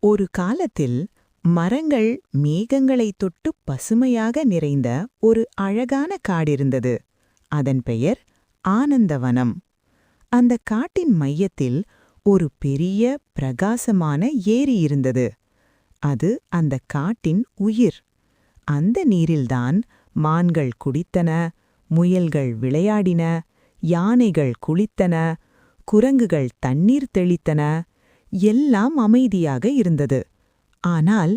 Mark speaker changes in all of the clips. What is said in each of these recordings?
Speaker 1: ஒரு காலத்தில் மரங்கள் மேகங்களைத் தொட்டு பசுமையாக நிறைந்த ஒரு அழகான காடிருந்தது. அதன் பெயர் ஆனந்தவனம். அந்த காட்டின் மையத்தில் ஒரு பெரிய பிரகாசமான ஏரி இருந்தது. அது அந்த காட்டின் உயிர். அந்த நீரில்தான் மான்கள் குடித்தன, முயல்கள் விளையாடின, யானைகள் குளித்தன, குரங்குகள் தண்ணீர் தெளித்தன. எல்லாம் அமைதியாக இருந்தது. ஆனால்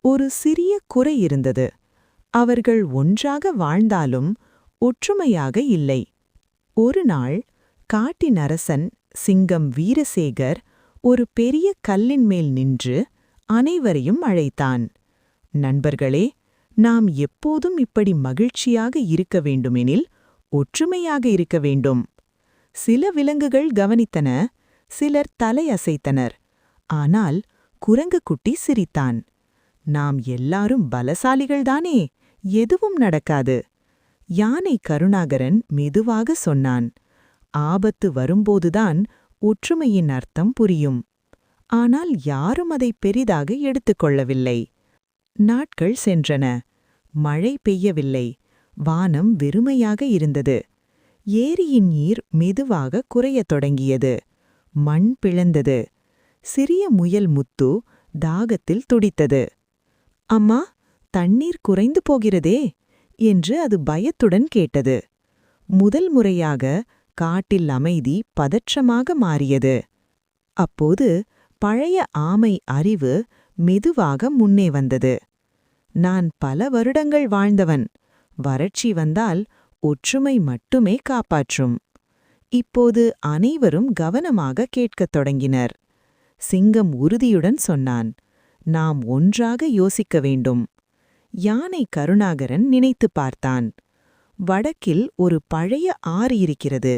Speaker 1: ஒரு சிறிய குறை இருந்தது. அவர்கள் ஒன்றாக வாழ்ந்தாலும் ஒற்றுமையாக இல்லை. ஒரு நாள் காட்டின் அரசன் சிங்கம் வீரசேகர் ஒரு பெரிய கல்லின் மேல் நின்று அனைவரையும் அழைத்தான். நண்பர்களே, நாம் எப்போதும் இப்படி மகிழ்ச்சியாக இருக்க வேண்டுமெனில் ஒற்றுமையாக இருக்க வேண்டும். சில விலங்குகள் கவனித்தன, சிலர் தலையசைத்தனர். ஆனால் குரங்குக்குட்டி சிரித்தான். நாம் எல்லாரும் பலசாலிகள்தானே, எதுவும் நடக்காது. யானை கருணாகரன் மெதுவாக சொன்னான், ஆபத்து வரும்போதுதான் ஒற்றுமையின் அர்த்தம் புரியும். ஆனால் யாரும் அதை பெரிதாக எடுத்துக்கொள்ளவில்லை. நாட்கள் சென்றன. மழை பெய்யவில்லை. வானம் வெறுமையாக இருந்தது. ஏரியின் நீர் மெதுவாக குறையத் தொடங்கியது. மண் பிளந்தது. சிறிய முயல் முத்து தாகத்தில் துடித்தது. அம்மா, தண்ணீர் குறைந்து போகிறதே என்று அது பயத்துடன் கேட்டது. முதல் முறையாக காட்டில் அமைதி பதற்றமாக மாறியது. அப்போது பழைய ஆமை அறிவு மெதுவாக முன்னே வந்தது. நான் பல வருடங்கள் வாழ்ந்தவன். வறட்சி வந்தால் ஒற்றுமை மட்டுமே காப்பாற்றும். இப்போது அனைவரும் கவனமாக கேட்கத் தொடங்கினர். சிங்கம் உறுதியுடன் சொன்னான், நாம் ஒன்றாக யோசிக்க வேண்டும். யானை கருணாகரன் நினைத்துப் பார்த்தான். வடக்கில் ஒரு பழைய ஆறு இருக்கிறது.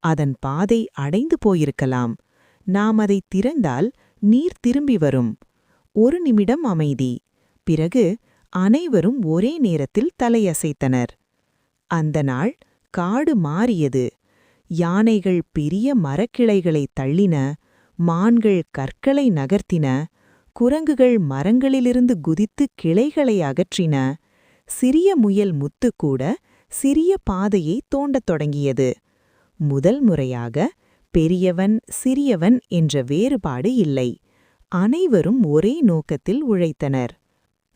Speaker 1: அதன் பாதை அடைந்து போயிருக்கலாம். நாம் அதை திறந்தால் நீர் திரும்பி வரும். ஒரு நிமிடம் அமைதி. பிறகு அனைவரும் ஒரே நேரத்தில் தலையசைத்தனர். அந்த நாள் காடு மாறியது. யானைகள் பெரிய மரக்கிளைகளை தள்ளின, மான்கள் கற்களை நகர்த்தின, குரங்குகள் மரங்களிலிருந்து குதித்து கிளைகளை அகற்றின. சிறிய முயல் முத்து கூட சிறிய பாதையை தோண்டத் தொடங்கியது. முதல் முறையாக பெரியவன் சிறியவன் என்ற வேறுபாடு இல்லை. அனைவரும் ஒரே நோக்கத்தில் உழைத்தனர்.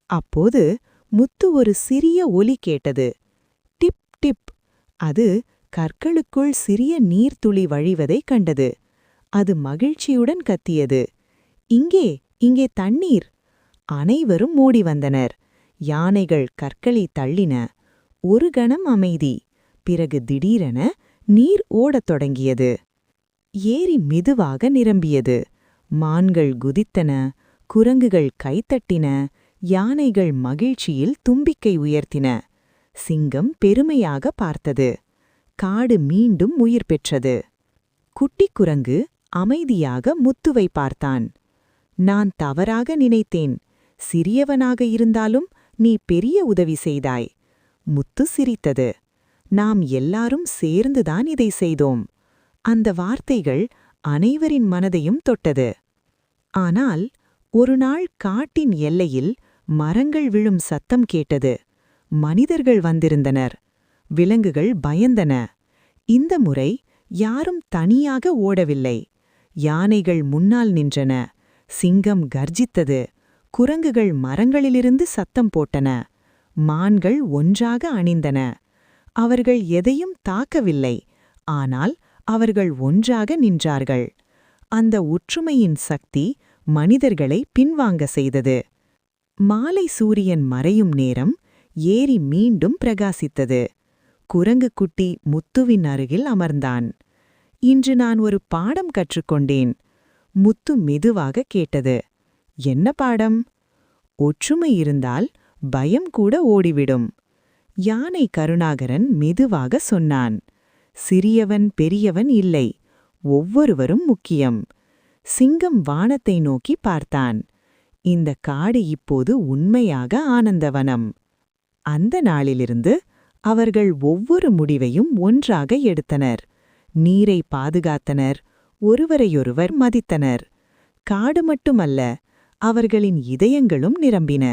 Speaker 1: அப்போது முத்து ஒரு சிறிய ஒலி கேட்டது. டிப் டிப். அது கற்களுக்குள் சிறிய நீர்த்துளி வழிவதைக் கண்டது. அது மகிழ்ச்சியுடன் கத்தியது, இங்கே, இங்கே தண்ணீர். அனைவரும் ஓடி வந்தனர். யானைகள் கற்களை தள்ளின. ஒரு கணம் அமைதி. பிறகு திடீரென நீர் ஓடத் தொடங்கியது. ஏரி மெதுவாக நிரம்பியது. மான்கள் குதித்தன, குரங்குகள் கைத்தட்டின, யானைகள் மகிழ்ச்சியில் தும்பிக்கை உயர்த்தின. சிங்கம் பெருமையாக பார்த்தது. காடு மீண்டும் உயிர் பெற்றது. குட்டிக் குரங்கு அமைதியாக முத்துவை பார்த்தான். நான் தவறாக நினைத்தேன். சிறியவனாக இருந்தாலும் நீ பெரிய உதவி செய்தாய். முத்து சிரித்தது. நாம் எல்லாரும் சேர்ந்துதான் இதை செய்தோம். அந்த வார்த்தைகள் அனைவரின் மனதையும் தொட்டது. ஆனால் ஒரு நாள் காட்டின் எல்லையில் மரங்கள் விழும் சத்தம் கேட்டது. மனிதர்கள் வந்திருந்தனர். விலங்குகள் பயந்தன. இந்த முறை யாரும் தனியாக ஓடவில்லை. யானைகள் முன்னால் நின்றன. சிங்கம் கர்ஜித்தது. குரங்குகள் மரங்களிலிருந்து சத்தம் போட்டன. மான்கள் ஒன்றாக அணிந்தன. அவர்கள் எதையும் தாக்கவில்லை. ஆனால் அவர்கள் ஒன்றாக நின்றார்கள். அந்த ஒற்றுமையின் சக்தி மனிதர்களை பின்வாங்க செய்தது. மாலை சூரியன் மறையும் நேரம் ஏரி மீண்டும் பிரகாசித்தது. குரங்குக்குட்டி முத்துவின் அருகில் அமர்ந்தான். இன்று நான் ஒரு பாடம் கற்றுக்கொண்டேன். முத்து மெதுவாக கேட்டது. என்ன பாடம்? ஒற்றுமை இருந்தால் பயம் கூட ஓடிவிடும். யானை கருணாகரன் மெதுவாக சொன்னான், சிறியவன் பெரியவன் இல்லை, ஒவ்வொருவரும் முக்கியம். சிங்கம் வானத்தை நோக்கி பார்த்தான். இந்த காடு இப்போது உண்மையாக ஆனந்தவனம். அந்த நாளிலிருந்து அவர்கள் ஒவ்வொரு முடிவையும் ஒன்றாக எடுத்தனர். நீரை பாதுகாத்தனர், ஒருவரையொருவர் மதித்தனர். காடு மட்டுமல்ல, அவர்களின் இதயங்களும் நிரம்பின.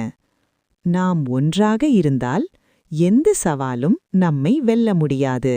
Speaker 1: நாம் ஒன்றாக இருந்தால் எந்த சவாலும் நம்மை வெல்ல முடியாது.